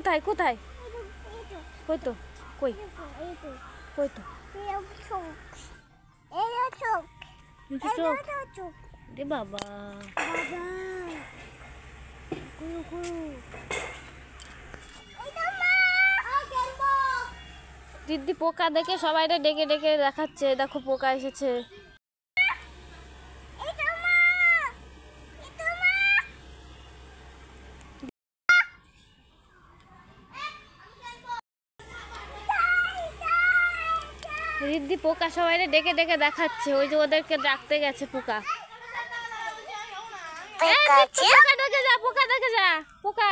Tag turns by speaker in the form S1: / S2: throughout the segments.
S1: কোথায় কোথায়? কই তো কই কই তো চোখ রে বাবা। দিদি পোকা দেখে সবাই ডেকে ডেকে দেখাচ্ছে, দেখো পোকা এসেছে। রিদ্ধি পোকা সবাই ডেকে ডেকে দেখাচ্ছে, ওই যে ওদেরকে ডাকতে গেছে পোকা। পোকা দেখে যা, পোকা দেখে যা, পোকা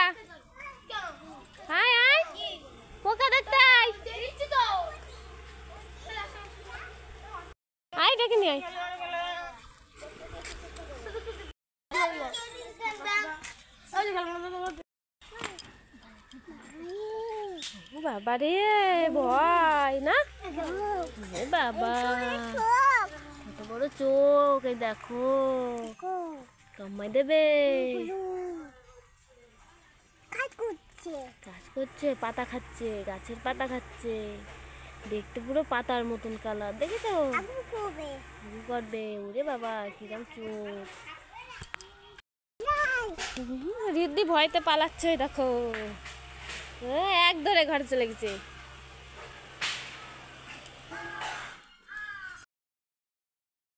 S1: আয় আয়, পোকা দেখতে আয়, আয় ডেকে নিয়ে আয়। বাবা রে ভয় না বাবা, কত বড় চোখ, এই দেখো কামাই দেবে। কাজ করছে, পাতা খাচ্ছে, গাছের পাতা খাচ্ছে, দেখতে পুরো পাতার মতন কালার, দেখেছো? করবে ওরে বাবা, কিরম চোখ। রিদ্ধি ভয়তে পালাচ্ছে, দেখো এক ধরে ঘরে চলে গেছে।